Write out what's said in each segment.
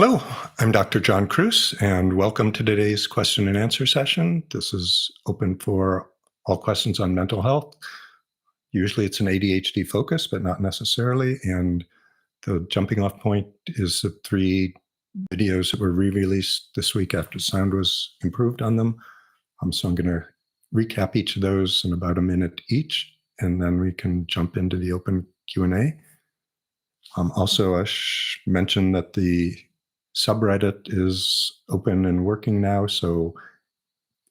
Hello, I'm Dr. John Kruse, and welcome to today's question and answer session. This is open for all questions on mental health. Usually it's an ADHD focus, but not necessarily. And the jumping off point is the 3 videos that were re-released this week after sound was improved on them. So I'm going to recap each of those in about a minute each, and then we can jump into the open Q&A. Also, I mentioned that the subreddit is open and working now, so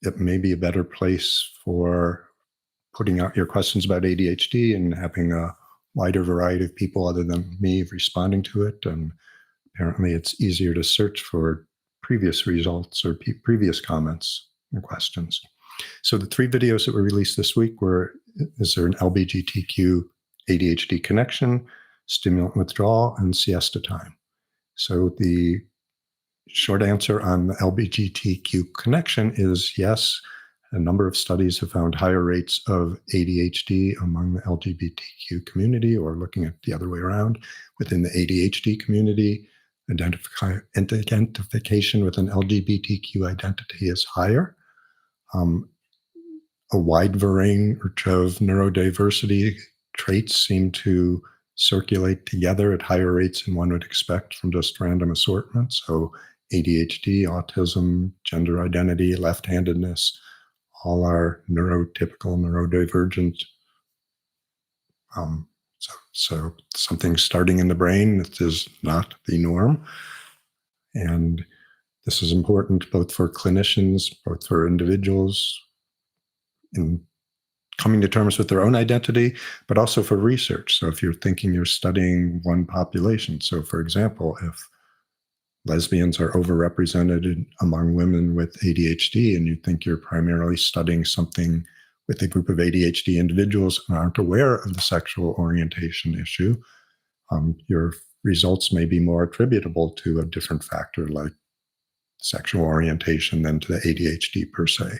it may be a better place for putting out your questions about ADHD and having a wider variety of people other than me responding to it. And apparently it's easier to search for previous results or previous comments and questions. So the 3 videos that were released this week were, is there an LGBTQ ADHD connection, stimulant withdrawal, and siesta time? So the short answer on the LGBTQ connection is yes. A number of studies have found higher rates of ADHD among the LGBTQ community, or looking at the other way around, within the ADHD community. Identification with an LGBTQ identity is higher. A wide variety of neurodiversity traits seem to circulate together at higher rates than one would expect from just random assortment. So ADHD, autism, gender identity, left-handedness, all are neurotypical, neurodivergent. So something starting in the brain that is not the norm. And this is important both for clinicians, both for individuals in coming to terms with their own identity, but also for research. So if you're thinking you're studying one population, so for example, if lesbians are overrepresented among women with ADHD and you think you're primarily studying something with a group of ADHD individuals and aren't aware of the sexual orientation issue, your results may be more attributable to a different factor like sexual orientation than to the ADHD per se.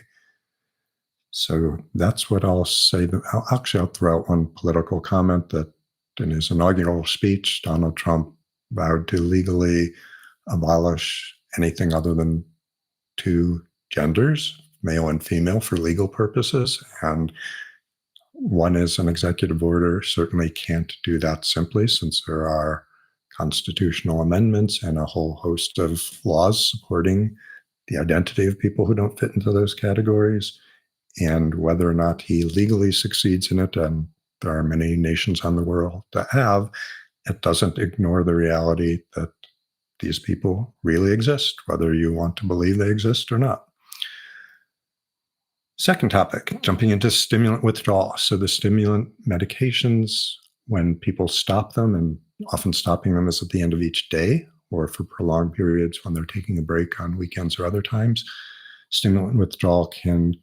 So that's what I'll say. I'll throw out one political comment that in his inaugural speech, Donald Trump vowed to legally abolish anything other than 2 genders, male and female, for legal purposes. And one is an executive order, certainly can't do that simply, since there are constitutional amendments and a whole host of laws supporting the identity of people who don't fit into those categories. And whether or not he legally succeeds in it, and there are many nations on the world that have, it doesn't ignore the reality that these people really exist, whether you want to believe they exist or not. Second topic, jumping into stimulant withdrawal. So the stimulant medications, when people stop them, and often stopping them is at the end of each day or for prolonged periods when they're taking a break on weekends or other times, stimulant withdrawal can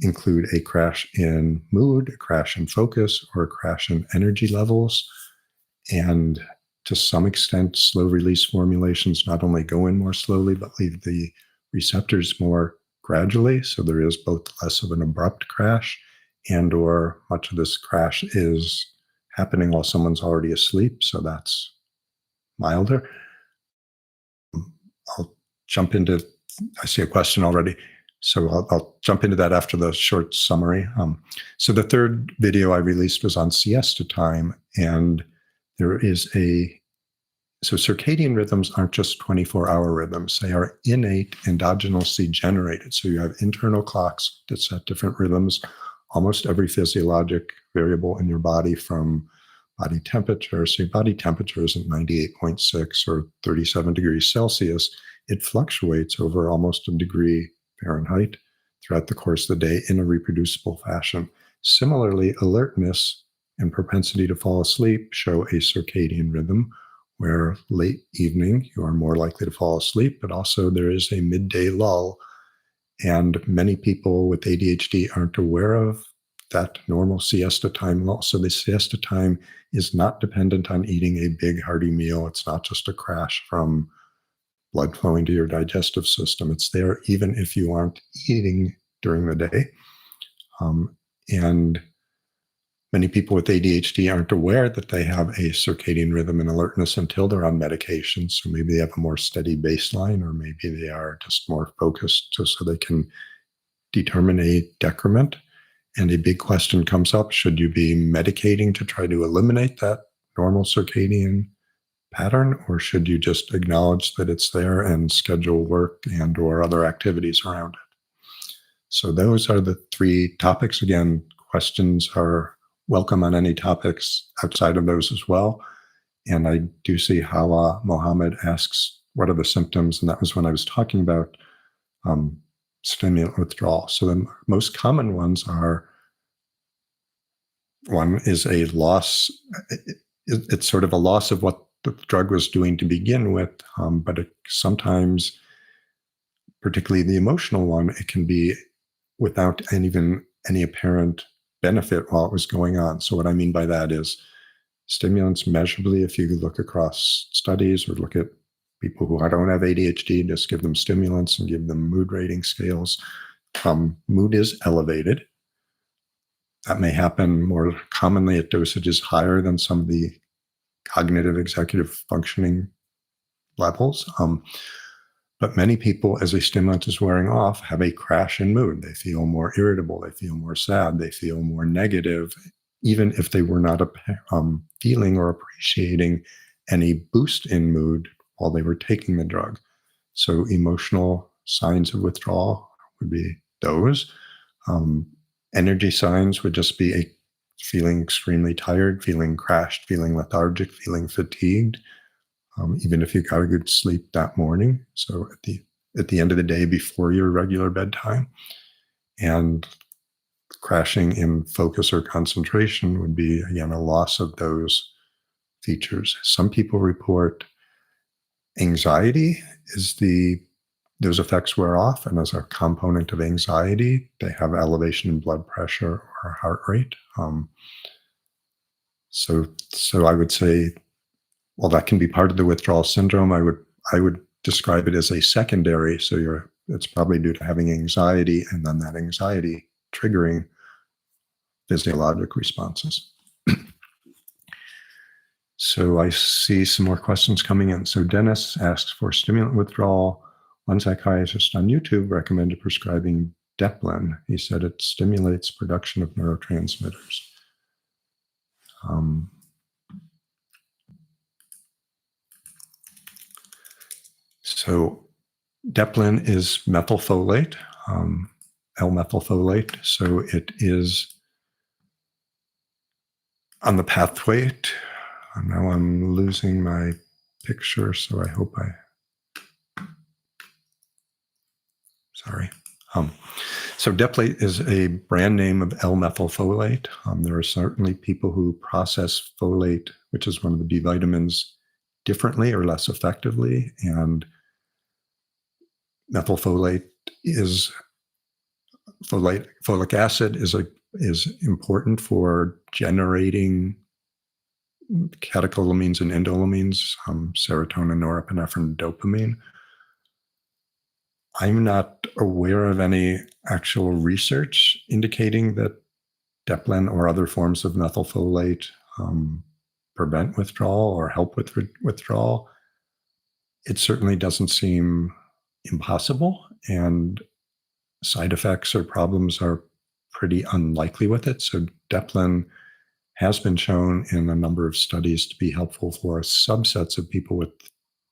include a crash in mood, a crash in focus, or a crash in energy levels. And to some extent, slow release formulations not only go in more slowly, but leave the receptors more gradually. So there is both less of an abrupt crash, and or much of this crash is happening while someone's already asleep. So that's milder. I'll jump into, I see a question already. So I'll jump into that after the short summary. So the 3rd video I released was on siesta time, and there is so circadian rhythms aren't just 24-hour rhythms. They are innate, endogenously generated. So you have internal clocks that set different rhythms. Almost every physiologic variable in your body, from body temperature, so your body temperature isn't 98.6 or 37 degrees Celsius. It fluctuates over almost a degree Fahrenheit throughout the course of the day in a reproducible fashion. Similarly, alertness and propensity to fall asleep show a circadian rhythm, where late evening you are more likely to fall asleep, but also there is a midday lull. And many people with ADHD aren't aware of that normal siesta time lull. So the siesta time is not dependent on eating a big hearty meal. It's not just a crash from blood flowing to your digestive system. It's there even if you aren't eating during the day. And Many people with ADHD aren't aware that they have a circadian rhythm and alertness until they're on medication. So maybe they have a more steady baseline, or maybe they are just more focused so they can determine a decrement. And a big question comes up: should you be medicating to try to eliminate that normal circadian pattern, or should you just acknowledge that it's there and schedule work and or other activities around it? So those are the three topics. Again, questions are welcome on any topics outside of those as well. And I do see how Mohammed asks, what are the symptoms? And that was when I was talking about stimulant withdrawal. So the most common ones are, one is a loss. It's sort of a loss of what the drug was doing to begin with, but sometimes, particularly the emotional one, it can be without even any apparent benefit while it was going on. So what I mean by that is stimulants measurably, if you look across studies or look at people who don't have ADHD, just give them stimulants and give them mood rating scales. Mood is elevated. That may happen more commonly at dosages higher than some of the cognitive executive functioning levels. But many people, as a stimulant is wearing off, have a crash in mood. They feel more irritable. They feel more sad. They feel more negative, even if they were not feeling or appreciating any boost in mood while they were taking the drug. So emotional signs of withdrawal would be those. Energy signs would just be feeling extremely tired, feeling crashed, feeling lethargic, feeling fatigued. Even if you got a good sleep that morning. So at the end of the day, before your regular bedtime. And crashing in focus or concentration would be, again, a loss of those features. Some people report anxiety those effects wear off, and as a component of anxiety, they have elevation in blood pressure or heart rate. So I would say, well, that can be part of the withdrawal syndrome. I would describe it as a secondary. So it's probably due to having anxiety, and then that anxiety triggering physiologic responses. So I see some more questions coming in. So Dennis asks, for stimulant withdrawal, one psychiatrist on YouTube recommended prescribing Deplin. He said it stimulates production of neurotransmitters. So Deplin is methylfolate, L-methylfolate. So it is on the pathway to, now I'm losing my picture, so I hope sorry. So Deplin is a brand name of L-methylfolate. There are certainly people who process folate, which is one of the B vitamins, differently or less effectively, and methylfolate is folic acid is important for generating catecholamines and indolamines, serotonin, norepinephrine, dopamine. I'm not aware of any actual research indicating that Deplin or other forms of methylfolate prevent withdrawal or help with withdrawal. It certainly doesn't seem impossible, and side effects or problems are pretty unlikely with it. So Deplin has been shown in a number of studies to be helpful for subsets of people with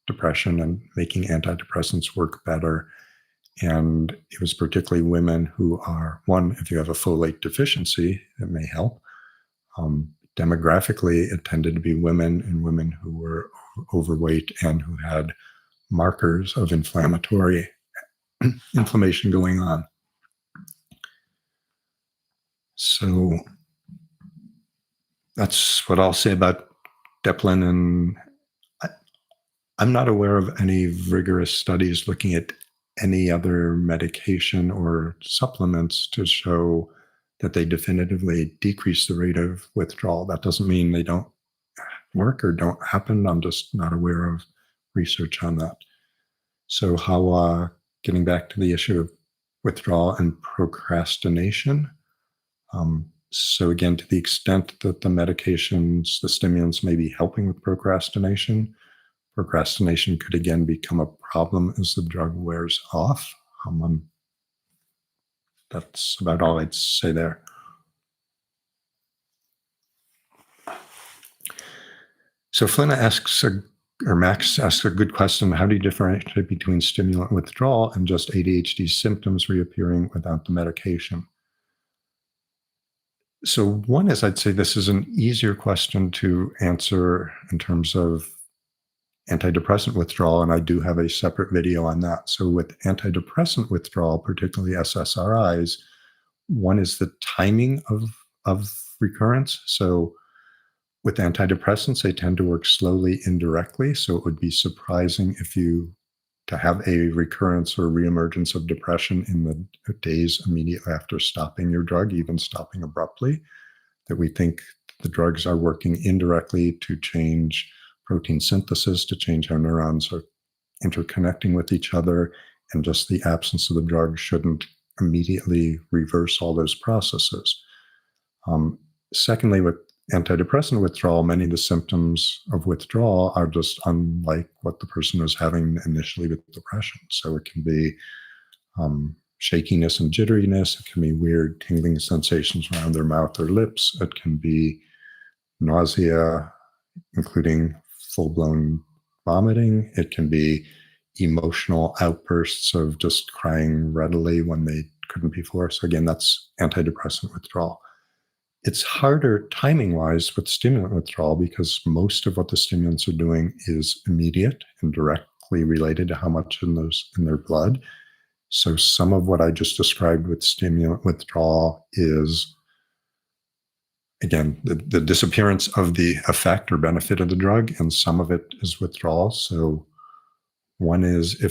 depression and making antidepressants work better. And it was particularly women who are, one, if you have a folate deficiency, it may help. Demographically, it tended to be women, and women who were overweight and who had markers of inflammation going on. So that's what I'll say about Deplin. And I'm not aware of any rigorous studies looking at any other medication or supplements to show that they definitively decrease the rate of withdrawal. That doesn't mean they don't work or don't happen. I'm just not aware of research on that. So how, getting back to the issue of withdrawal and procrastination, So again, to the extent that the medications, the stimulants may be helping with procrastination could again become a problem as the drug wears off. That's about all I'd say there. So Max asks a good question. How do you differentiate between stimulant withdrawal and just ADHD symptoms reappearing without the medication? So one is, I'd say this is an easier question to answer in terms of antidepressant withdrawal, and I do have a separate video on that. So with antidepressant withdrawal, particularly SSRIs, one is the timing of recurrence. So with antidepressants, they tend to work slowly indirectly. So it would be surprising to have a recurrence or reemergence of depression in the days immediately after stopping your drug, even stopping abruptly, that we think the drugs are working indirectly to change protein synthesis, to change how neurons are interconnecting with each other, and just the absence of the drug shouldn't immediately reverse all those processes. Secondly, with antidepressant withdrawal, many of the symptoms of withdrawal are just unlike what the person was having initially with depression. So it can be shakiness and jitteriness. It can be weird tingling sensations around their mouth or lips. It can be nausea, including full-blown vomiting. It can be emotional outbursts of just crying readily when they couldn't before. So again, that's antidepressant withdrawal. It's harder timing-wise with stimulant withdrawal because most of what the stimulants are doing is immediate and directly related to how much in their blood. So some of what I just described with stimulant withdrawal is, again, the disappearance of the effect or benefit of the drug, and some of it is withdrawal. So one is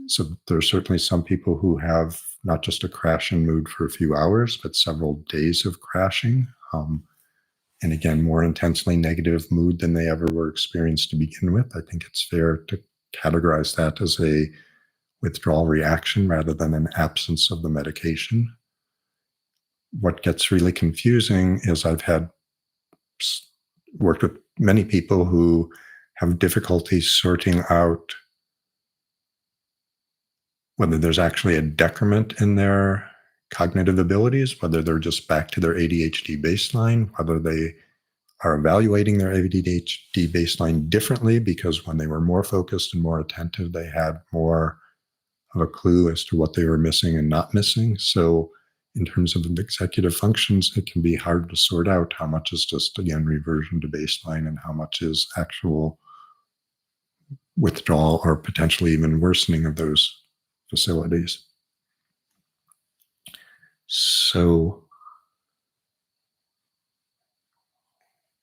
so there's certainly some people who have not just a crashing mood for a few hours, but several days of crashing. And again, more intensely negative mood than they ever were experienced to begin with. I think it's fair to categorize that as a withdrawal reaction rather than an absence of the medication. What gets really confusing is I've worked with many people who have difficulty sorting out whether there's actually a decrement in their cognitive abilities, whether they're just back to their ADHD baseline, whether they are evaluating their ADHD baseline differently because when they were more focused and more attentive, they had more of a clue as to what they were missing and not missing. So in terms of the executive functions, it can be hard to sort out how much is just, again, reversion to baseline and how much is actual withdrawal or potentially even worsening of those facilities. So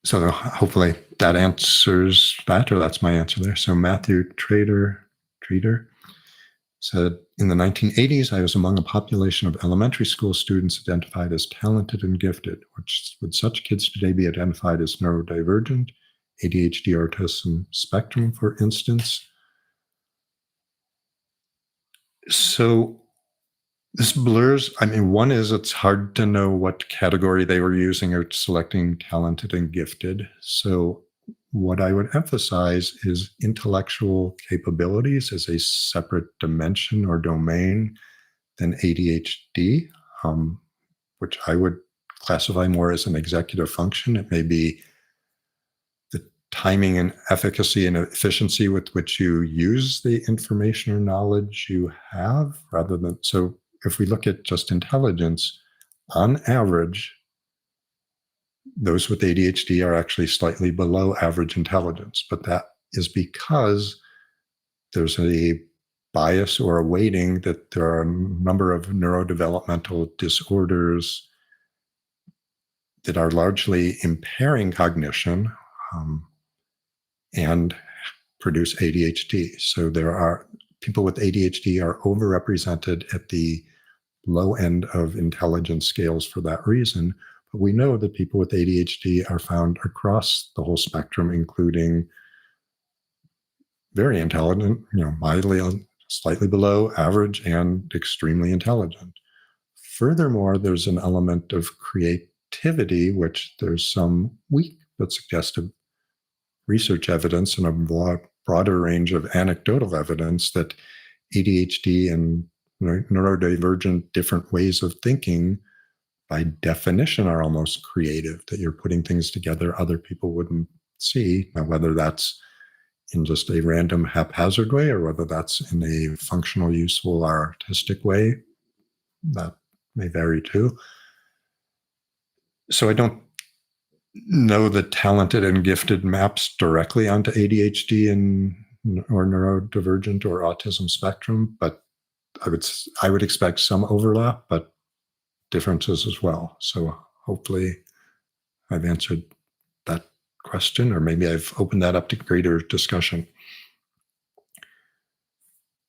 hopefully that answers that, or that's my answer there. So Matthew Treater said, in the 1980s, I was among a population of elementary school students identified as talented and gifted. Would such kids today be identified as neurodivergent, ADHD or autism spectrum, for instance? So this blurs. I mean, one is it's hard to know what category they were using or selecting talented and gifted. So what I would emphasize is intellectual capabilities as a separate dimension or domain than ADHD, which I would classify more as an executive function. It may be the timing and efficacy and efficiency with which you use the information or knowledge you have, rather than, so if we look at just intelligence, on average, those with ADHD are actually slightly below average intelligence, but that is because there's a bias or a weighting that there are a number of neurodevelopmental disorders that are largely impairing cognition and produce ADHD. So there are people with ADHD are overrepresented at the low end of intelligence scales for that reason. But we know that people with ADHD are found across the whole spectrum, including very intelligent, mildly, slightly below average, and extremely intelligent. Furthermore, there's an element of creativity activity, which there's some weak but suggestive research evidence and a broader range of anecdotal evidence that ADHD and neurodivergent different ways of thinking by definition are almost creative, that you're putting things together other people wouldn't see. Now, whether that's in just a random haphazard way or whether that's in a functional, useful, or artistic way, that may vary too. So I don't know that talented and gifted maps directly onto ADHD or neurodivergent or autism spectrum, but I would expect some overlap, but differences as well. So hopefully I've answered that question, or maybe I've opened that up to greater discussion.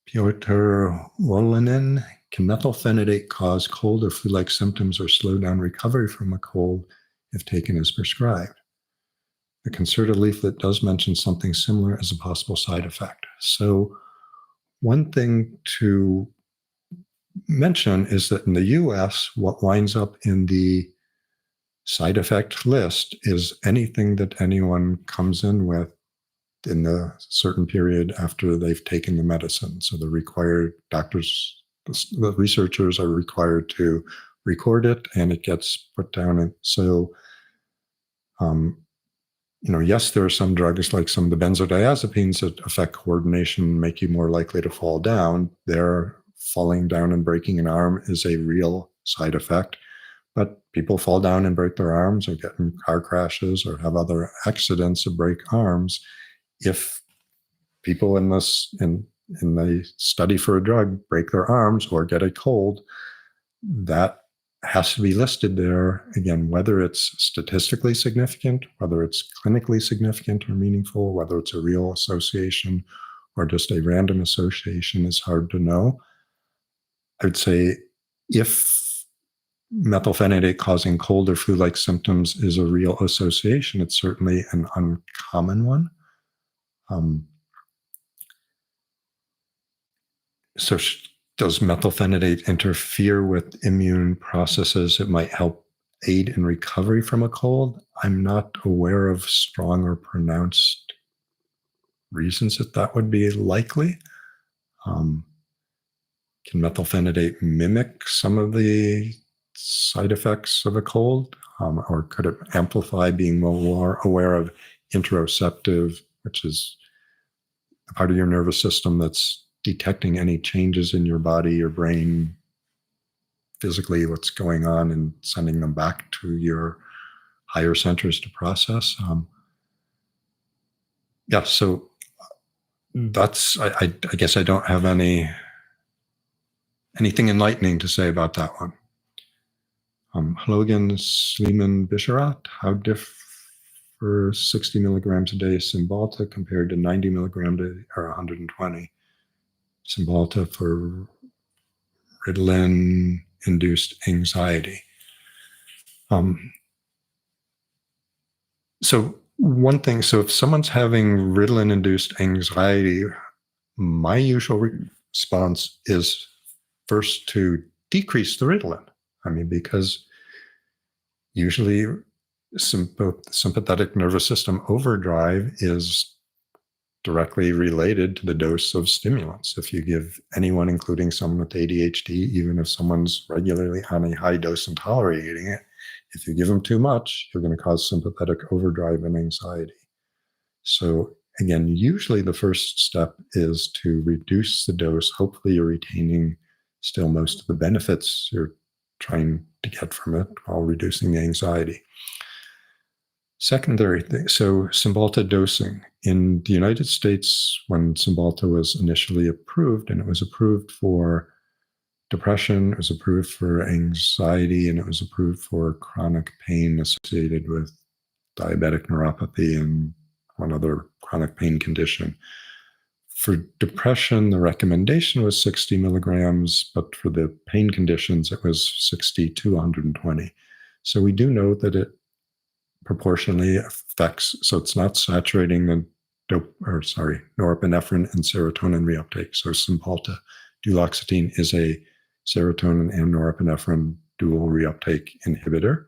Piotr Wolinin, can methylphenidate cause cold or flu-like symptoms or slow down recovery from a cold if taken as prescribed? The concerted leaflet does mention something similar as a possible side effect. So one thing to mention is that in the US, what winds up in the side effect list is anything that anyone comes in with in the certain period after they've taken the medicine. So the researchers are required to record it, and it gets put down. And so, yes, there are some drugs like some of the benzodiazepines that affect coordination, make you more likely to fall down. They're falling down and breaking an arm is a real side effect. But people fall down and break their arms or get in car crashes or have other accidents that break arms. If people in the study for a drug break their arms or get a cold, that has to be listed there. Again, whether it's statistically significant, whether it's clinically significant or meaningful, whether it's a real association or just a random association is hard to know. I would say if methylphenidate causing cold or flu-like symptoms is a real association, it's certainly an uncommon one. So does methylphenidate interfere with immune processes that might help aid in recovery from a cold? I'm not aware of strong or pronounced reasons that would be likely. Can methylphenidate mimic some of the side effects of a cold? Or could it amplify being more aware of interoceptive, which is a part of your nervous system that's detecting any changes in your body, your brain, physically, what's going on, and sending them back to your higher centers to process? So that's, I guess I don't have anything enlightening to say about that one. Hello again, Sleeman Bisharat. How differ 60 milligrams a day Cymbalta compared to 90 milligrams a day, or 120? Cymbalta for Ritalin-induced anxiety. So one thing, so if someone's having Ritalin-induced anxiety, my usual response is first to decrease the Ritalin. Because usually sympathetic nervous system overdrive is directly related to the dose of stimulants. If you give anyone, including someone with ADHD, even if someone's regularly on a high dose and tolerating it, if you give them too much, you're going to cause sympathetic overdrive and anxiety. So again, usually the first step is to reduce the dose. Hopefully you're retaining still most of the benefits you're trying to get from it while reducing the anxiety. Secondary thing, so Cymbalta dosing. In the United States, when Cymbalta was initially approved, and it was approved for depression, it was approved for anxiety, and it was approved for chronic pain associated with diabetic neuropathy and one other chronic pain condition. For depression, the recommendation was 60 milligrams, but for the pain conditions, it was 60 to 120. So we do know that it proportionally affects, so it's not saturating the norepinephrine and serotonin reuptake. So Cymbalta duloxetine is a serotonin and norepinephrine dual reuptake inhibitor.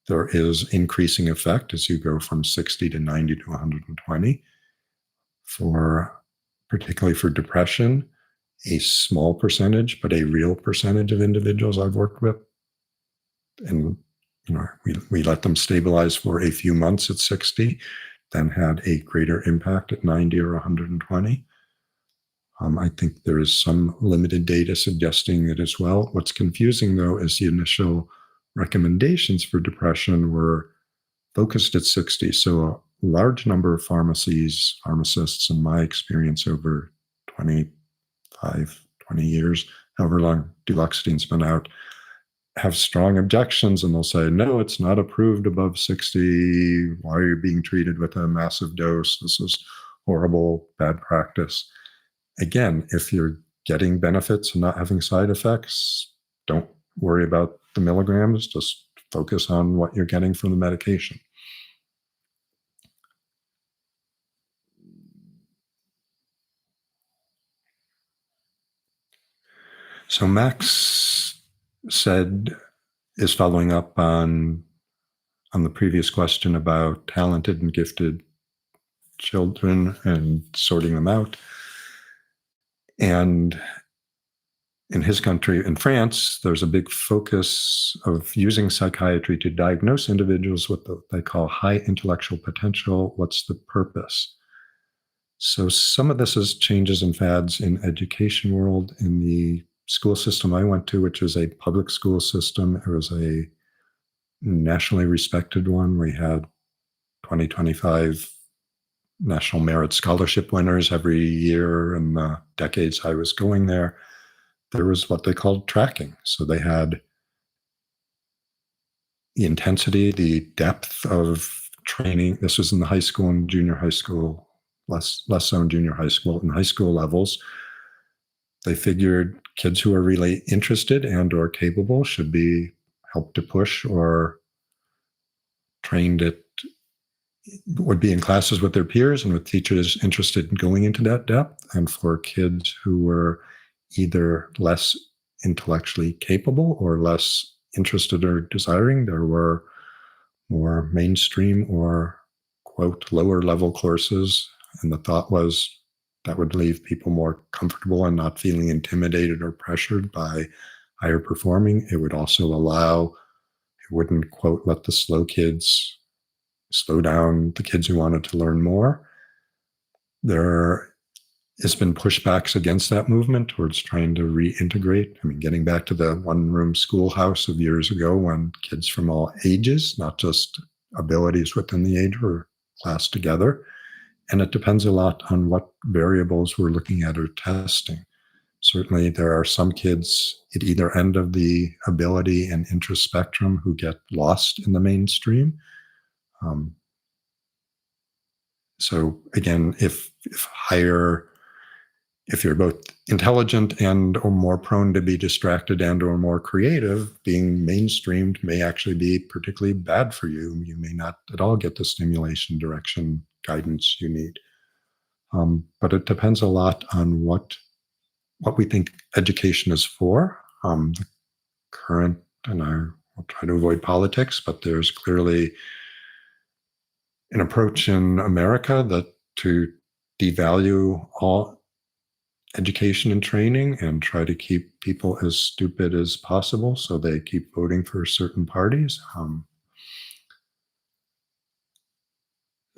There is increasing effect as you go from 60 to 90 to 120. Particularly for depression, a small percentage, but a real percentage of individuals I've worked with, and we let them stabilize for a few months at 60, then had a greater impact at 90 or 120. I think there is some limited data suggesting it as well. What's confusing, though, is the initial recommendations for depression were focused at 60. So a large number of pharmacists, in my experience over 25, 20 years, however long duloxetine's been out, have strong objections, and they'll say, no, it's not approved above 60. Why are you being treated with a massive dose? This is horrible, bad practice. Again, if you're getting benefits and not having side effects, don't worry about the milligrams, just focus on what you're getting from the medication. So Max is following up on the previous question about talented and gifted children and sorting them out. And in his country, in France, there's a big focus of using psychiatry to diagnose individuals with what they call high intellectual potential. What's the purpose? So some of this is changes and fads in education world. In the school system I went to, which is a public school system, it was a nationally respected one. We had 25 National Merit Scholarship winners every year in the decades I was going there. There was what they called tracking. So they had the intensity, the depth of training. This was in the high school and junior high school, less so in junior high school. In high school levels, they figured kids who are really interested and or capable should be helped to push or trained would be in classes with their peers and with teachers interested in going into that depth. And for kids who were either less intellectually capable or less interested or desiring, there were more mainstream or, quote, lower level courses. And the thought was that would leave people more comfortable and not feeling intimidated or pressured by higher performing. It would also it wouldn't, quote, let the slow kids slow down the kids who wanted to learn more. There has been pushbacks against that movement towards trying to reintegrate. I mean, getting back to the one-room schoolhouse of years ago when kids from all ages, not just abilities within the age, were classed together. And it depends a lot on what variables we're looking at or testing. Certainly, there are some kids at either end of the ability and interest spectrum who get lost in the mainstream. So again, if you're both intelligent and or more prone to be distracted and or more creative, being mainstreamed may actually be particularly bad for you. You may not at all get the stimulation, direction, guidance you need. But it depends a lot on what we think education is for. The current, and I'll try to avoid politics, but there's clearly an approach in America that to devalue all education and training and try to keep people as stupid as possible so they keep voting for certain parties.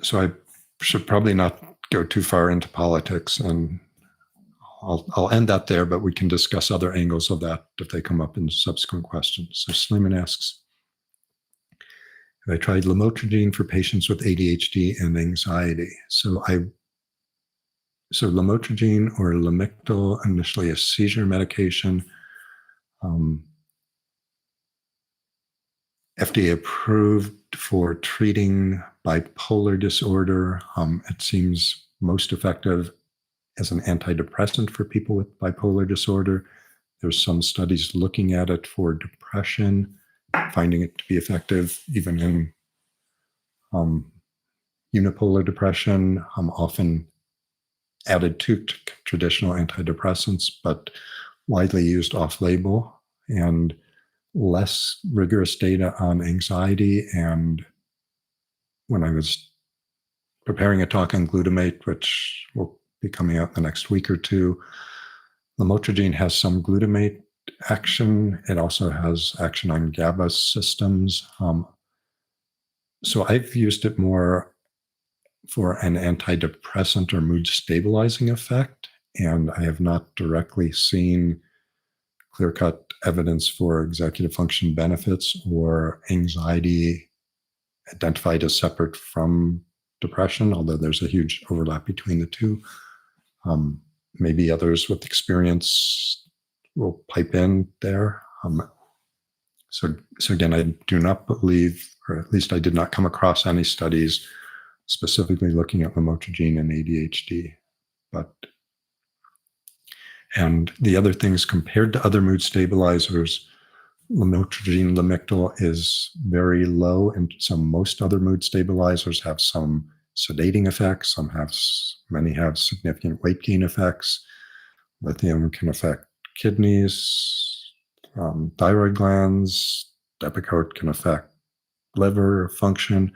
So I should probably not go too far into politics, and I'll end that there, but we can discuss other angles of that if they come up in subsequent questions. So Sleeman asks, have I tried Lamotrigine for patients with ADHD and anxiety? So Lamotrigine or Lamictal, initially a seizure medication, FDA approved for treating bipolar disorder. It seems most effective as an antidepressant for people with bipolar disorder. There's some studies looking at it for depression, finding it to be effective even in unipolar depression, often added to traditional antidepressants, but widely used off-label. And less rigorous data on anxiety. And when I was preparing a talk on glutamate, which will be coming out in the next week or two, lamotrigine has some glutamate action. It also has action on GABA systems. So I've used it more for an antidepressant or mood stabilizing effect, and I have not directly seen clear-cut evidence for executive function benefits or anxiety identified as separate from depression, although there's a huge overlap between the two. Maybe others with experience will pipe in there. So again, I do not believe, or at least I did not come across any studies specifically looking at lamotrigine and ADHD. And the other things, compared to other mood stabilizers, lamotrigine lamictal is very low, and most other mood stabilizers have some sedating effects. Many have significant weight gain effects. Lithium can affect kidneys, thyroid glands. Depakote can affect liver function.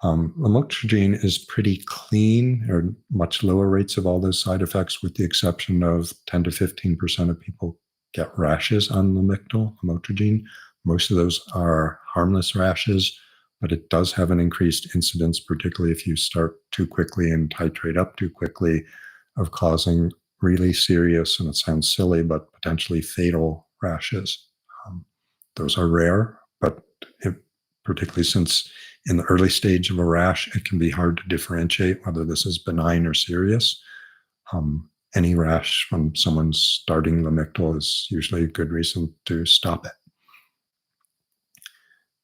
Lamotrigine is pretty clean, or much lower rates of all those side effects, with the exception of 10 to 15% of people get rashes on lamotrigine. Most of those are harmless rashes, but it does have an increased incidence, particularly if you start too quickly and titrate up too quickly, of causing really serious, and it sounds silly, but potentially fatal rashes. Those are rare, but particularly since in the early stage of a rash, it can be hard to differentiate whether this is benign or serious. Any rash when someone's starting lamictal is usually a good reason to stop it.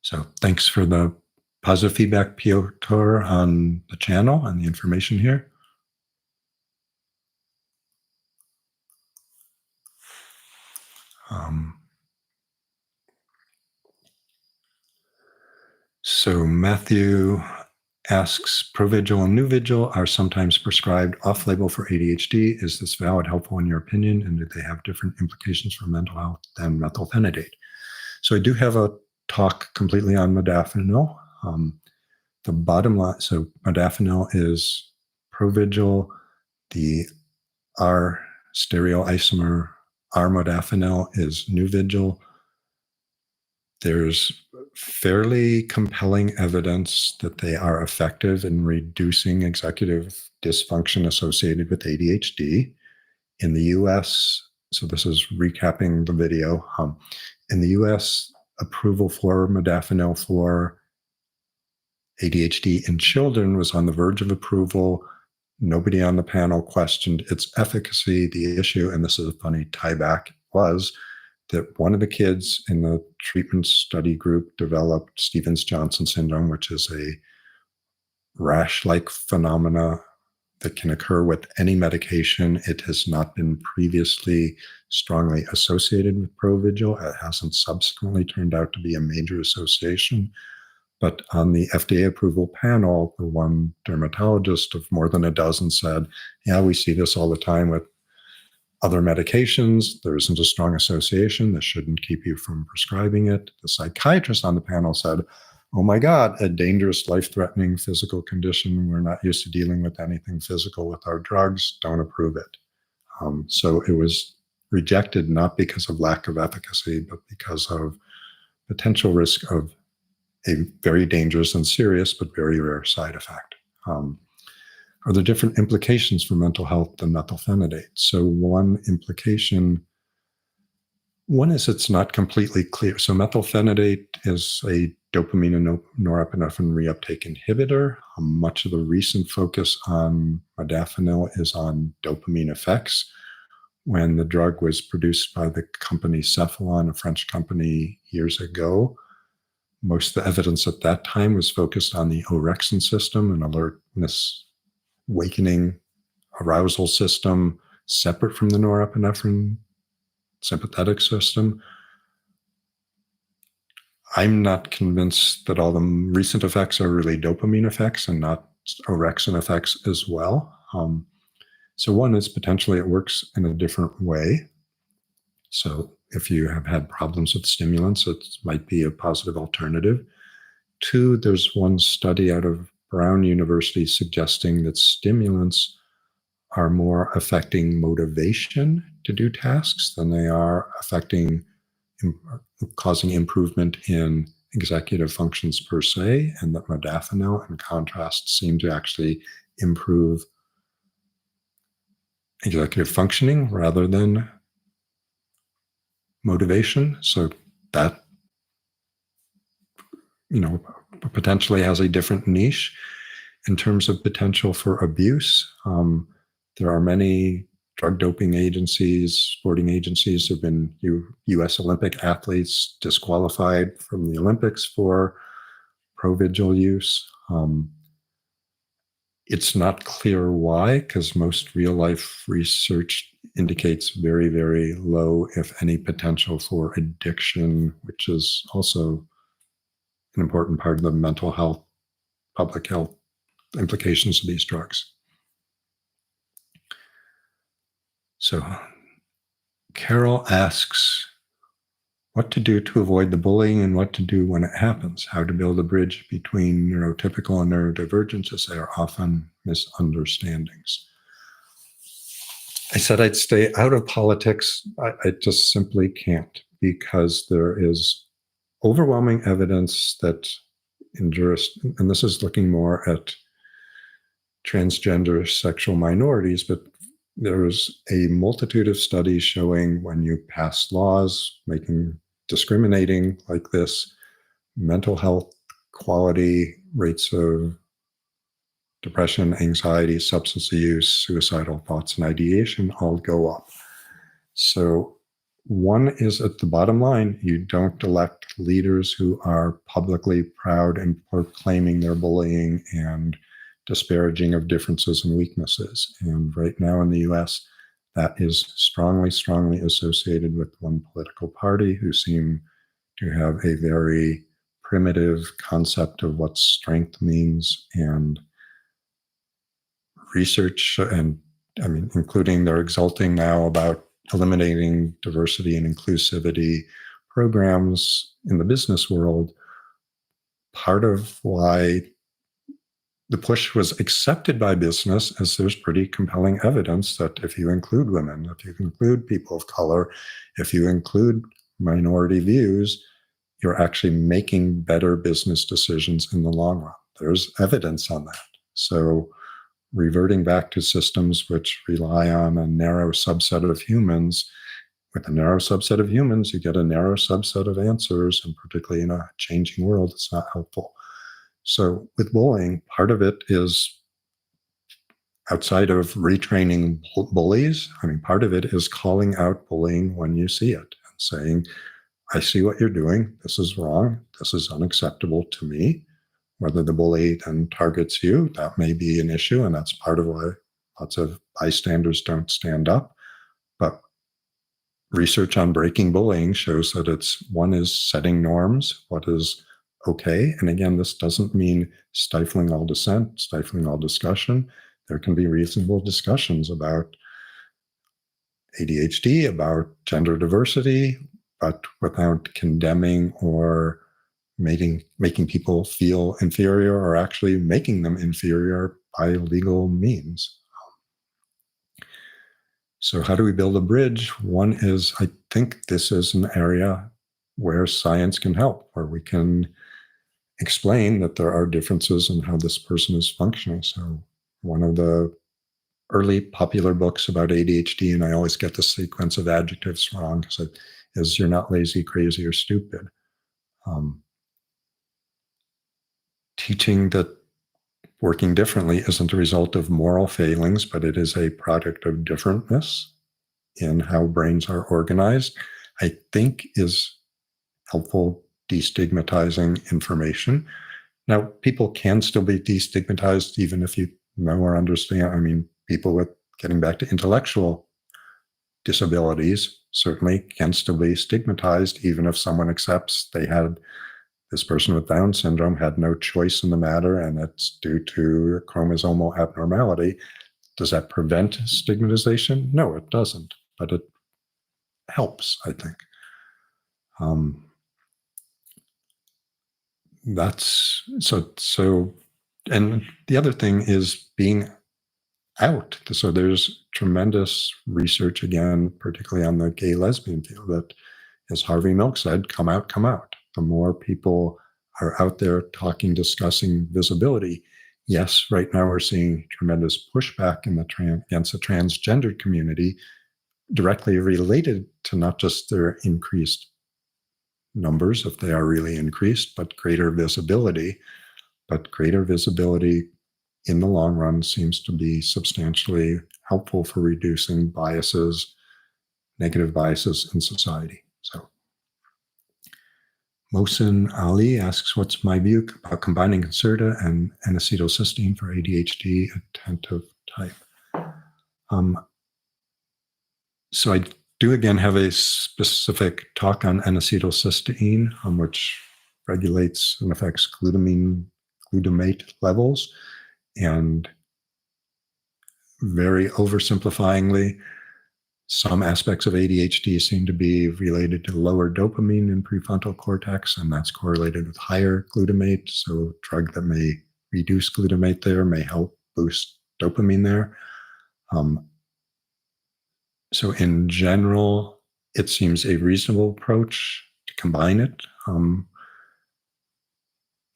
So thanks for the positive feedback, Piotr, on the channel and the information here. So Matthew asks, Provigil and Nuvigil are sometimes prescribed off-label for ADHD. Is this valid, helpful in your opinion? And do they have different implications for mental health than methylphenidate? So I do have a talk completely on modafinil. The bottom line, so modafinil is Provigil, the R stereoisomer R-modafinil is Nuvigil. There's fairly compelling evidence that they are effective in reducing executive dysfunction associated with ADHD. In the US, so this is recapping the video, in the US, approval for modafinil for ADHD in children was on the verge of approval. Nobody on the panel questioned its efficacy. The issue, and this is a funny tie back, was that one of the kids in the treatment study group developed Stevens-Johnson syndrome, which is a rash-like phenomena that can occur with any medication. It has not been previously strongly associated with Provigil. It hasn't subsequently turned out to be a major association. But on the FDA approval panel, the one dermatologist of more than a dozen said, yeah, we see this all the time with other medications. There isn't a strong association. This shouldn't keep you from prescribing it. The psychiatrist on the panel said, oh my God, a dangerous, life-threatening physical condition. We're not used to dealing with anything physical with our drugs. Don't approve it. So it was rejected not because of lack of efficacy, but because of potential risk of a very dangerous and serious, but very rare side effect. Are there different implications for mental health than methylphenidate? So one is it's not completely clear. So methylphenidate is a dopamine and norepinephrine reuptake inhibitor. Much of the recent focus on modafinil is on dopamine effects. When the drug was produced by the company Cephalon, a French company, years ago, most of the evidence at that time was focused on the orexin system, an alertness, wakening, arousal system separate from the norepinephrine sympathetic system. I'm not convinced that all the recent effects are really dopamine effects and not orexin effects as well. So one is potentially it works in a different way. So if you have had problems with stimulants, it might be a positive alternative. 2, there's one study out of Brown University suggesting that stimulants are more affecting motivation to do tasks than they are causing improvement in executive functions per se, and that modafinil, in contrast, seem to actually improve executive functioning rather than motivation. So that, potentially has a different niche. In terms of potential for abuse, there are many drug doping agencies, sporting agencies. There have been U.S. Olympic athletes disqualified from the Olympics for Provigil use. It's not clear why, because most real-life research indicates very, very low, if any, potential for addiction, which is also an important part of the mental health, public health implications of these drugs. So Carol asks, what to do to avoid the bullying and what to do when it happens, how to build a bridge between neurotypical and neurodivergent, as they are often misunderstandings. I said I'd stay out of politics. I just simply can't, because there is overwhelming evidence that and this is looking more at transgender sexual minorities, but there's a multitude of studies showing when you pass laws discriminating like this, mental health, quality, rates of depression, anxiety, substance use, suicidal thoughts, and ideation all go up. So one is, at the bottom line, you don't elect leaders who are publicly proud and proclaiming their bullying and disparaging of differences and weaknesses. And right now in the US, that is strongly, strongly associated with one political party who seem to have a very primitive concept of what strength means, and research, and including they're exulting now about eliminating diversity and inclusivity programs in the business world. Part of why the push was accepted by business is there's pretty compelling evidence that if you include women, if you include people of color, if you include minority views, you're actually making better business decisions in the long run. There's evidence on that. So reverting back to systems which rely on a narrow subset of humans, with a narrow subset of humans, you get a narrow subset of answers, and particularly in a changing world, it's not helpful. So with bullying, part of it is outside of retraining bullies. Part of it is calling out bullying when you see it and saying, I see what you're doing. This is wrong. This is unacceptable to me. Whether the bully then targets you, that may be an issue, and that's part of why lots of bystanders don't stand up. But research on breaking bullying shows that one is setting norms, what is okay. And again, this doesn't mean stifling all dissent, stifling all discussion. There can be reasonable discussions about ADHD, about gender diversity, but without condemning or making people feel inferior, or actually making them inferior by legal means. So how do we build a bridge? One is, I think this is an area where science can help, where we can explain that there are differences in how this person is functioning. So one of the early popular books about ADHD, and I always get the sequence of adjectives wrong, is You're Not Lazy, Crazy, or Stupid. Teaching that working differently isn't a result of moral failings, but it is a product of differentness in how brains are organized, I think is helpful destigmatizing information. Now, people can still be destigmatized even if you know or understand. People with, getting back to intellectual disabilities, certainly can still be stigmatized, even if someone accepts this person with Down syndrome had no choice in the matter, and it's due to chromosomal abnormality. Does that prevent stigmatization? No, it doesn't, but it helps, I think. That's so. And the other thing is being out. So there's tremendous research, again, particularly on the gay lesbian field, that, as Harvey Milk said, come out, come out. The more people are out there talking, discussing visibility. Yes, right now we're seeing tremendous pushback in against the transgendered community, directly related to not just their increased numbers, if they are really increased, but greater visibility. But greater visibility in the long run seems to be substantially helpful for reducing biases, negative biases in society. So Mohsin Ali asks, what's my view about combining Concerta and N-acetylcysteine for ADHD attentive type? So I do again have a specific talk on N-acetylcysteine, which regulates and affects glutamate levels. And very oversimplifyingly, some aspects of ADHD seem to be related to lower dopamine in prefrontal cortex, and that's correlated with higher glutamate. So a drug that may reduce glutamate there may help boost dopamine there. So in general, it seems a reasonable approach to combine it. And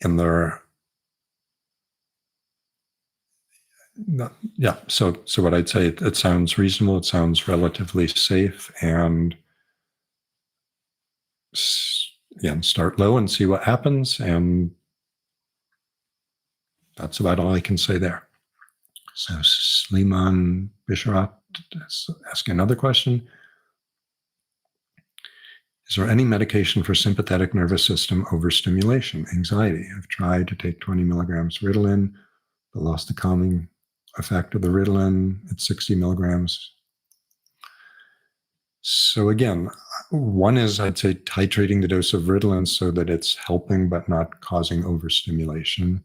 there are, yeah, so what I'd say, it sounds reasonable, it sounds relatively safe, and again, start low and see what happens, and that's about all I can say there. So Sliman Bisharat is asking another question. Is there any medication for sympathetic nervous system overstimulation, anxiety? I've tried to take 20 milligrams Ritalin, but lost the calming effect of the Ritalin at 60 milligrams. So again, one is, I'd say, titrating the dose of Ritalin so that it's helping but not causing overstimulation.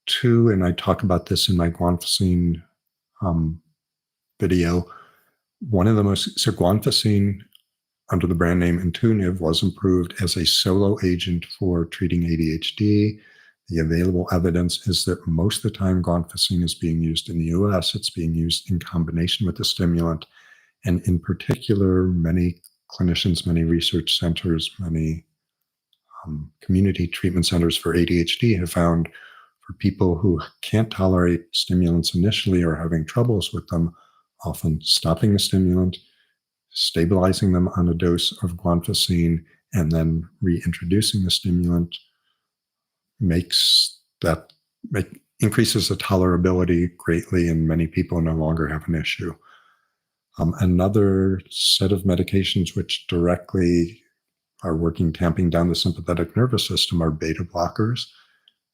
Two, and I talk about this in my guanfacine video, so guanfacine, under the brand name Intuniv, was approved as a solo agent for treating ADHD. The available evidence is that most of the time guanfacine is being used in the US, it's being used in combination with the stimulant. And in particular, many clinicians, many research centers, many community treatment centers for ADHD have found, for people who can't tolerate stimulants initially or having troubles with them, often stopping the stimulant, stabilizing them on a dose of guanfacine, and then reintroducing the stimulant increases the tolerability greatly, and many people no longer have an issue. Another set of medications which directly are working tamping down the sympathetic nervous system are beta blockers.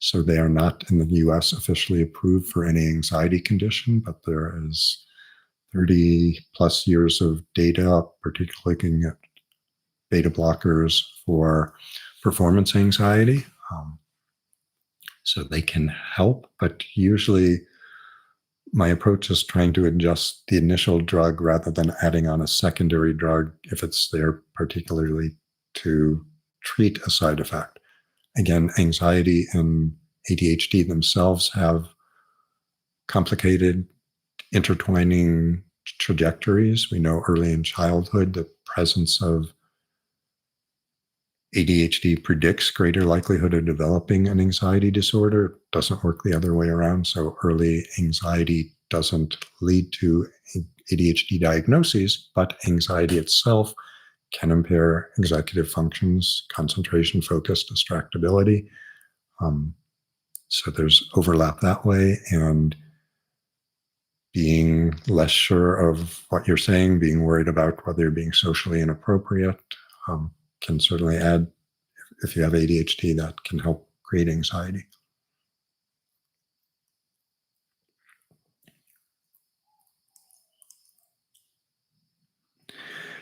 So they are not in the US officially approved for any anxiety condition, but there is 30 plus years of data, particularly looking at beta blockers for performance anxiety. So they can help, but usually my approach is trying to adjust the initial drug rather than adding on a secondary drug if it's there particularly to treat a side effect. Again, anxiety and ADHD themselves have complicated intertwining trajectories. We know early in childhood the presence of ADHD predicts greater likelihood of developing an anxiety disorder. It doesn't work the other way around. So early anxiety doesn't lead to ADHD diagnoses, but anxiety itself can impair executive functions, concentration, focus, distractibility. So there's overlap that way, and being less sure of what you're saying, being worried about whether you're being socially inappropriate, can certainly add, if you have ADHD, that can help create anxiety.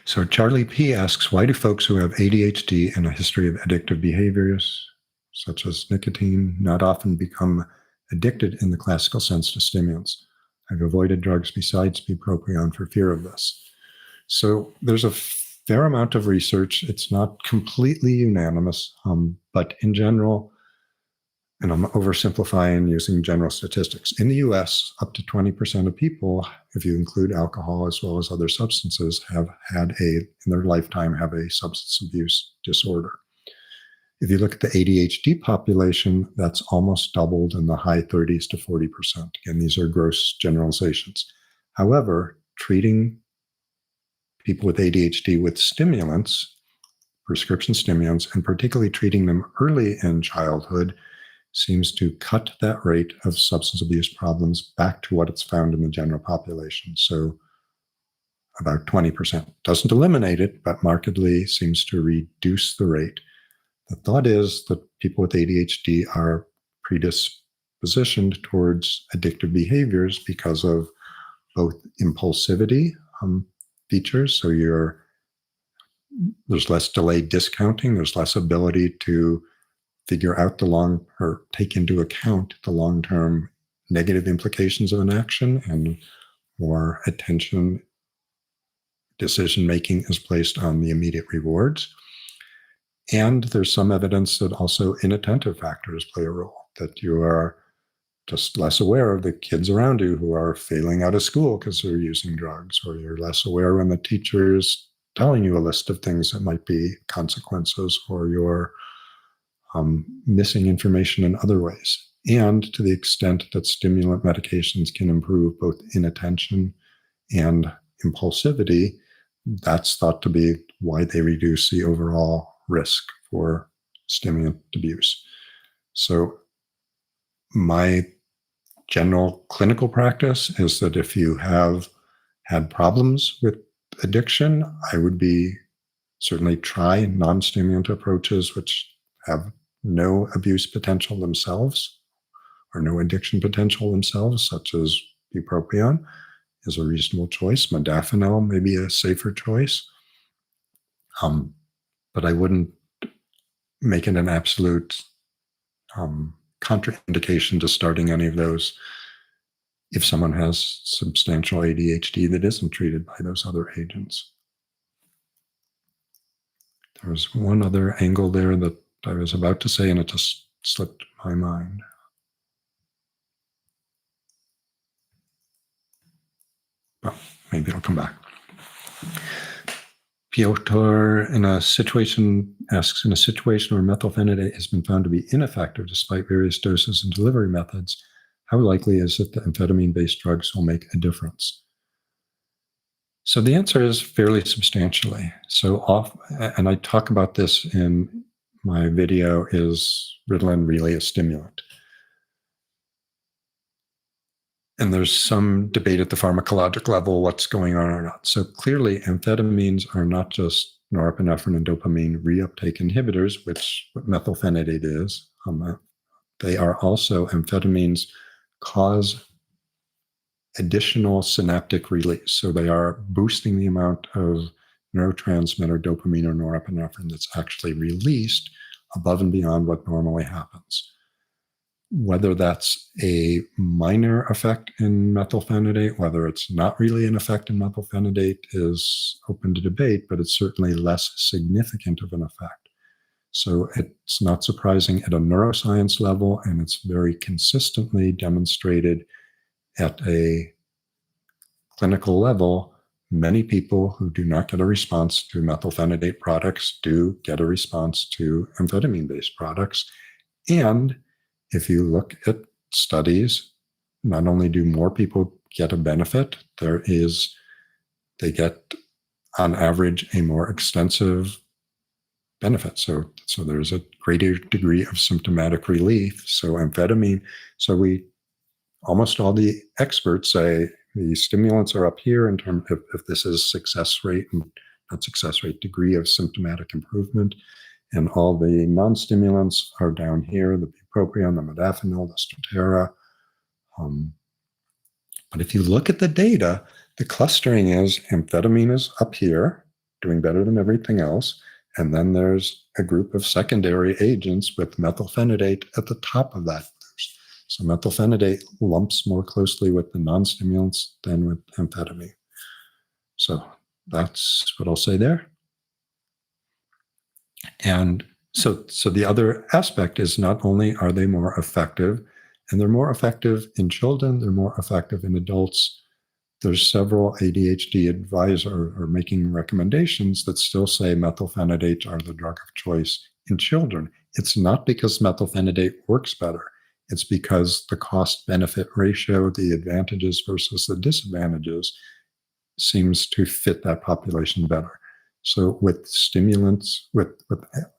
So Charlie P asks, why do folks who have ADHD and a history of addictive behaviors, such as nicotine, not often become addicted in the classical sense to stimulants? I've avoided drugs besides bupropion for fear of this. So there's a fair amount of research. It's not completely unanimous, but in general, and I'm oversimplifying using general statistics, in the US, up to 20% of people, if you include alcohol as well as other substances, have had in their lifetime, have a substance abuse disorder. If you look at the ADHD population, that's almost doubled in the high 30s to 40%. Again, these are gross generalizations. However, treating people with ADHD with stimulants, prescription stimulants, and particularly treating them early in childhood, seems to cut that rate of substance abuse problems back to what it's found in the general population. So about 20%. Doesn't eliminate it, but markedly seems to reduce the rate. The thought is that people with ADHD are predispositioned towards addictive behaviors because of both impulsivity features. So there's less delayed discounting, there's less ability to figure out or take into account the long-term negative implications of an action, and more attention, decision-making is placed on the immediate rewards. And there's some evidence that also inattentive factors play a role, that you are just less aware of the kids around you who are failing out of school because they're using drugs, or you're less aware when the teacher's telling you a list of things that might be consequences, or you're missing information in other ways. And to the extent that stimulant medications can improve both inattention and impulsivity, that's thought to be why they reduce the overall risk for stimulant abuse. So my general clinical practice is that if you have had problems with addiction, I would certainly try non-stimulant approaches which have no abuse potential themselves or no addiction potential themselves, such as bupropion is a reasonable choice. Modafinil may be a safer choice. But I wouldn't make it an absolute contraindication to starting any of those if someone has substantial ADHD that isn't treated by those other agents. There was one other angle there that I was about to say, and it just slipped my mind. Well, maybe it'll come back. Piotr asks, in a situation where methylphenidate has been found to be ineffective despite various doses and delivery methods, how likely is it that amphetamine-based drugs will make a difference? So the answer is fairly substantially. And I talk about this in my video, is Ritalin really a stimulant? And there's some debate at the pharmacologic level what's going on or not. So clearly, amphetamines are not just norepinephrine and dopamine reuptake inhibitors, which what methylphenidate is. They are also, amphetamines cause additional synaptic release. So they are boosting the amount of neurotransmitter, dopamine or norepinephrine, that's actually released above and beyond what normally happens. Whether that's a minor effect in methylphenidate, whether it's not really an effect in methylphenidate, is open to debate, but it's certainly less significant of an effect. So it's not surprising at a neuroscience level, and it's very consistently demonstrated at a clinical level. Many people who do not get a response to methylphenidate products do get a response to amphetamine-based products. And if you look at studies, not only do more people get a benefit, they get on average a more extensive benefit. So there's a greater degree of symptomatic relief. So amphetamine, almost all the experts say the stimulants are up here in terms of if this is success rate, and not success rate, degree of symptomatic improvement. And all the non-stimulants are down here, the bupropion, the modafinil, the Strattera. But if you look at the data, the clustering is amphetamine is up here, doing better than everything else. And then there's a group of secondary agents with methylphenidate at the top of that. So methylphenidate lumps more closely with the non-stimulants than with amphetamine. So that's what I'll say there. And so the other aspect is not only are they more effective, and they're more effective in children, they're more effective in adults. There's several ADHD advisors are making recommendations that still say methylphenidate are the drug of choice in children. It's not because methylphenidate works better. It's because the cost-benefit ratio, the advantages versus the disadvantages, seems to fit that population better. So with stimulants, with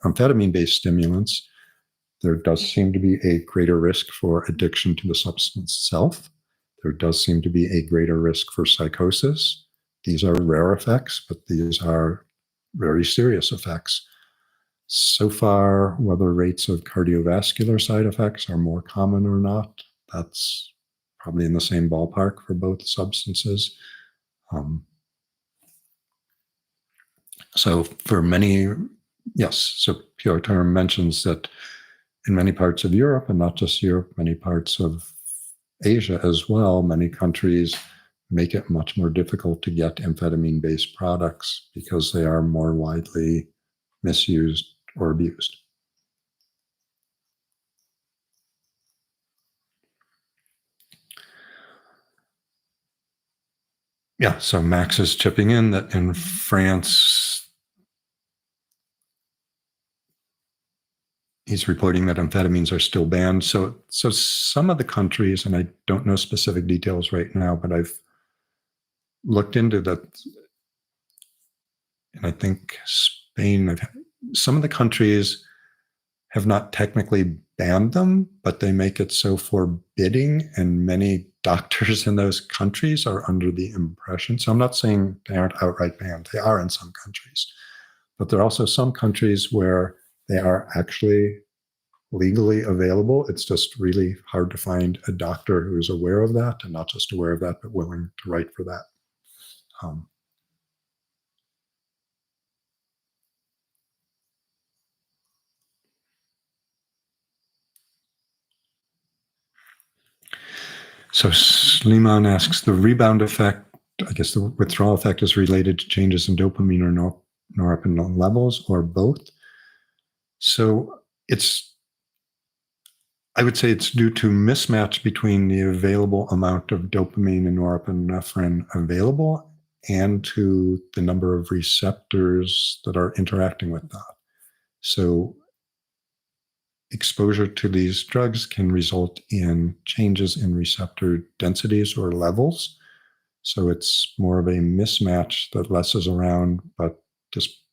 amphetamine-based stimulants, there does seem to be a greater risk for addiction to the substance itself. There does seem to be a greater risk for psychosis. These are rare effects, but these are very serious effects. So far, whether rates of cardiovascular side effects are more common or not, that's probably in the same ballpark for both substances. So for many, yes, so Piotr mentions that in many parts of Europe, and not just Europe, many parts of Asia as well, many countries make it much more difficult to get amphetamine-based products because they are more widely misused or abused. Yeah, so Max is chipping in that in France, he's reporting that amphetamines are still banned. So some of the countries, and I don't know specific details right now, but I've looked into that, and I think Spain, some of the countries have not technically banned them, but they make it so forbidding, and many doctors in those countries are under the impression. So I'm not saying they aren't outright banned. They are in some countries. But there are also some countries where they are actually legally available. It's just really hard to find a doctor who is aware of that, and not just aware of that, but willing to write for that. So Sliman asks, the rebound effect, I guess the withdrawal effect is related to changes in dopamine or norepinephrine levels, or both. So I would say it's due to mismatch between the available amount of dopamine and norepinephrine available and to the number of receptors that are interacting with that. So exposure to these drugs can result in changes in receptor densities or levels. So it's more of a mismatch that less is around, but just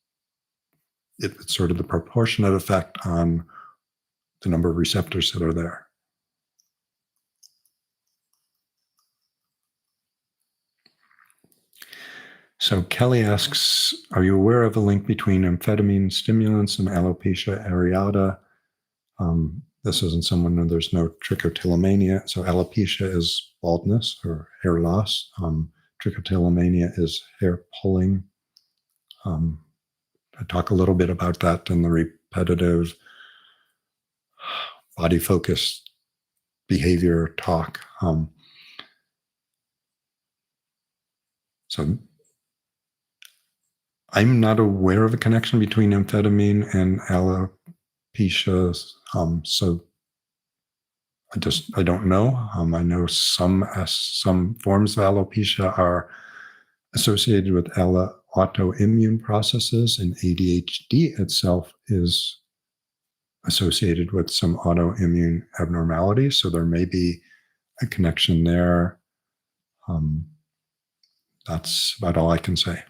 it's sort of the proportionate effect on the number of receptors that are there. So Kelly asks, are you aware of a link between amphetamine stimulants and alopecia areata? This isn't someone where there's no trichotillomania. So alopecia is baldness or hair loss. Trichotillomania is hair pulling. I talk a little bit about that in the repetitive body-focused behavior talk. So I'm not aware of a connection between amphetamine and alopecia. So I don't know. I know some forms of alopecia are associated with autoimmune processes, and ADHD itself is associated with some autoimmune abnormalities. So there may be a connection there. That's about all I can say.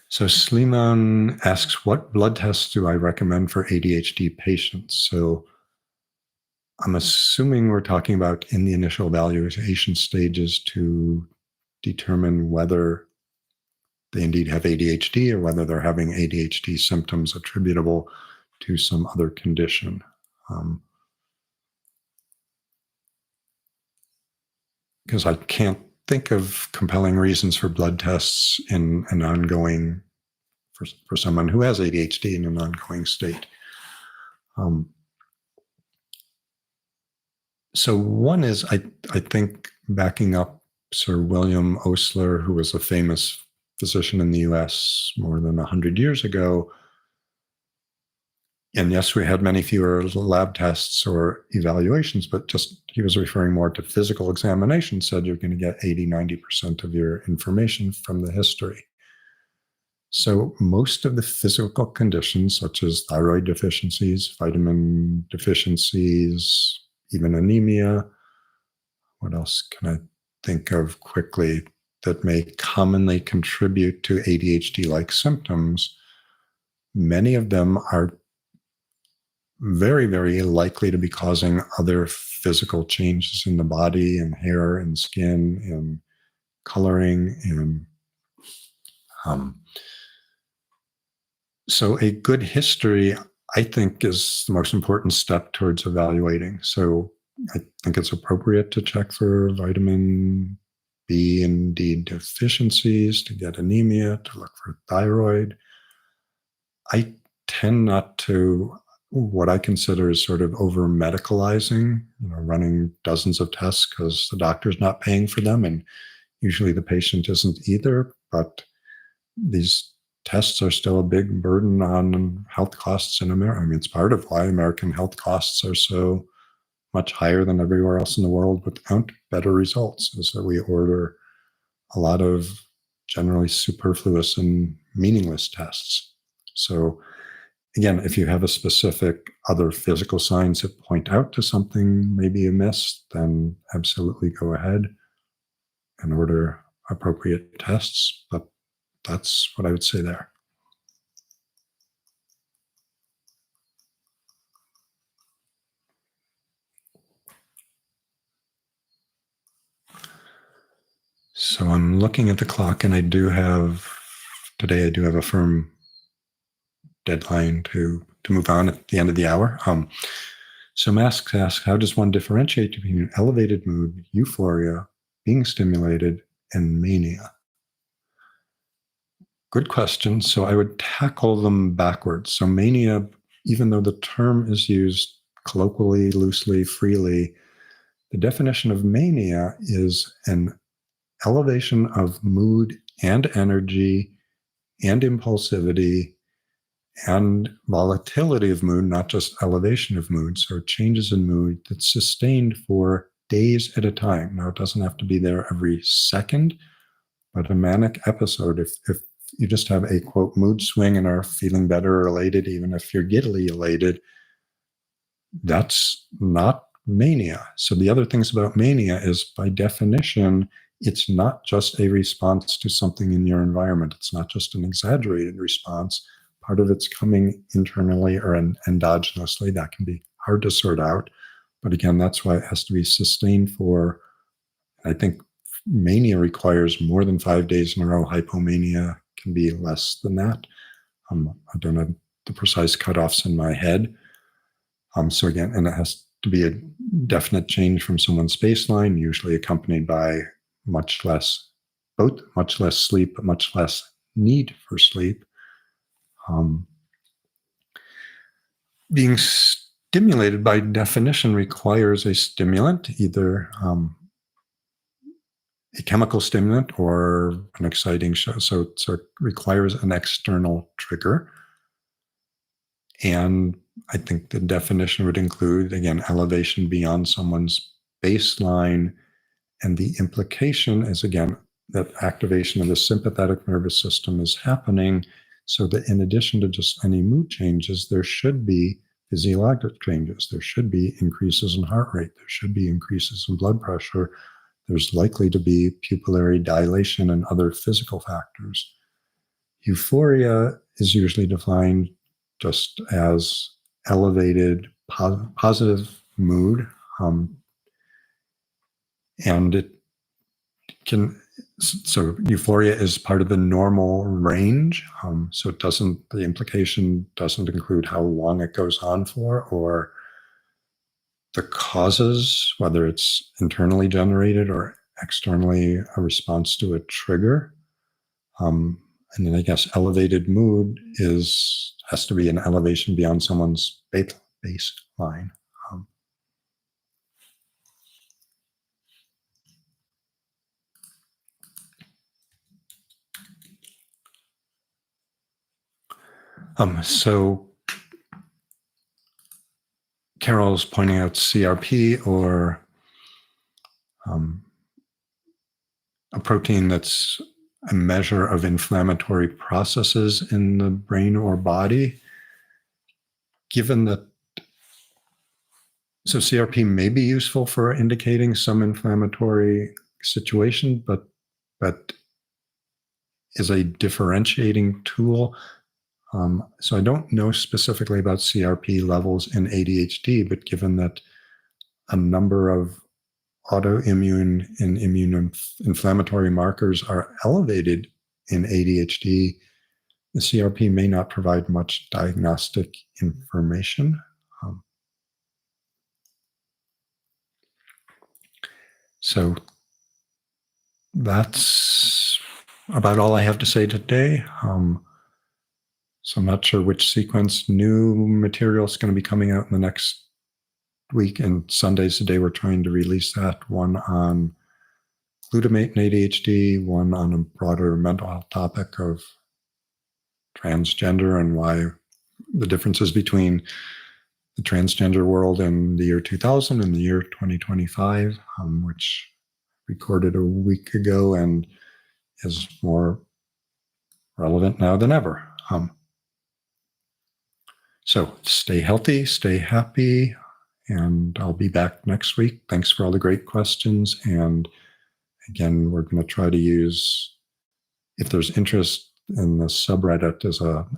So Sliman asks, what blood tests do I recommend for ADHD patients? So I'm assuming we're talking about in the initial evaluation stages to determine whether they indeed have ADHD or whether they're having ADHD symptoms attributable to some other condition. Because I can't think of compelling reasons for blood tests in an ongoing, for someone who has ADHD in an ongoing state. So one is, I think, backing up Sir William Osler, who was a famous physician in the US more than 100 years ago. And yes, we had many fewer lab tests or evaluations, but just he was referring more to physical examination, said you're going to get 80, 90% of your information from the history. So most of the physical conditions, such as thyroid deficiencies, vitamin deficiencies, even anemia, what else can I think of quickly that may commonly contribute to ADHD-like symptoms, many of them are very, very likely to be causing other physical changes in the body and hair and skin and coloring. And so a good history, I think, is the most important step towards evaluating. So I think it's appropriate to check for vitamin B and D deficiencies, to get anemia, to look for thyroid. I tend not to, what I consider is sort of over medicalizing, running dozens of tests because the doctor's not paying for them, and usually the patient isn't either. But these tests are still a big burden on health costs in America. I mean, it's part of why American health costs are so much higher than everywhere else in the world without better results, is that we order a lot of generally superfluous and meaningless tests. So again, if you have a specific other physical signs that point out to something maybe amiss, then absolutely go ahead and order appropriate tests. But that's what I would say there. So I'm looking at the clock, and today I do have a firm deadline to move on at the end of the hour. So Masks asks, how does one differentiate between an elevated mood, euphoria, being stimulated, and mania? Good question. So I would tackle them backwards. So mania, even though the term is used colloquially, loosely, freely, the definition of mania is an elevation of mood and energy and impulsivity and volatility of mood, not just elevation of mood. So changes in mood that's sustained for days at a time. Now, it doesn't have to be there every second, but a manic episode, if you just have a, quote, mood swing and are feeling better or elated, even if you're giddily elated, that's not mania. So the other things about mania is, by definition, it's not just a response to something in your environment. It's not just an exaggerated response. Part of it's coming internally or endogenously. That can be hard to sort out. But again, that's why it has to be sustained for, I think mania requires more than 5 days in a row. Hypomania can be less than that. I don't have the precise cutoffs in my head. So again, and it has to be a definite change from someone's baseline, usually accompanied by much less sleep, but much less need for sleep. Being stimulated by definition requires a stimulant, either a chemical stimulant or an exciting show. So it requires an external trigger. And I think the definition would include, again, elevation beyond someone's baseline. And the implication is, again, that activation of the sympathetic nervous system is happening, so that in addition to just any mood changes, there should be physiologic changes. There should be increases in heart rate. There should be increases in blood pressure. There's likely to be pupillary dilation and other physical factors. Euphoria is usually defined just as elevated positive mood. And it can, so euphoria is part of the normal range. So the implication doesn't include how long it goes on for or the causes, whether it's internally generated or externally a response to a trigger. And then I guess elevated mood has to be an elevation beyond someone's baseline. So Carol's pointing out CRP, or a protein that's a measure of inflammatory processes in the brain or body. Given that, so CRP may be useful for indicating some inflammatory situation, but is a differentiating tool. So I don't know specifically about CRP levels in ADHD, but given that a number of autoimmune and immune inflammatory markers are elevated in ADHD, the CRP may not provide much diagnostic information. So that's about all I have to say today. So I'm not sure which sequence. New material is going to be coming out in the next week, and Sunday's the day we're trying to release that. One on glutamate and ADHD, one on a broader mental health topic of transgender and why the differences between the transgender world in the year 2000 and the year 2025, which recorded a week ago and is more relevant now than ever. So stay healthy, stay happy, and I'll be back next week. Thanks for all the great questions. And again, we're going to try to use, if there's interest in the subreddit,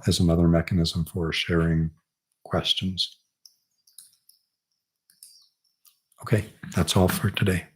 as another mechanism for sharing questions. Okay, that's all for today.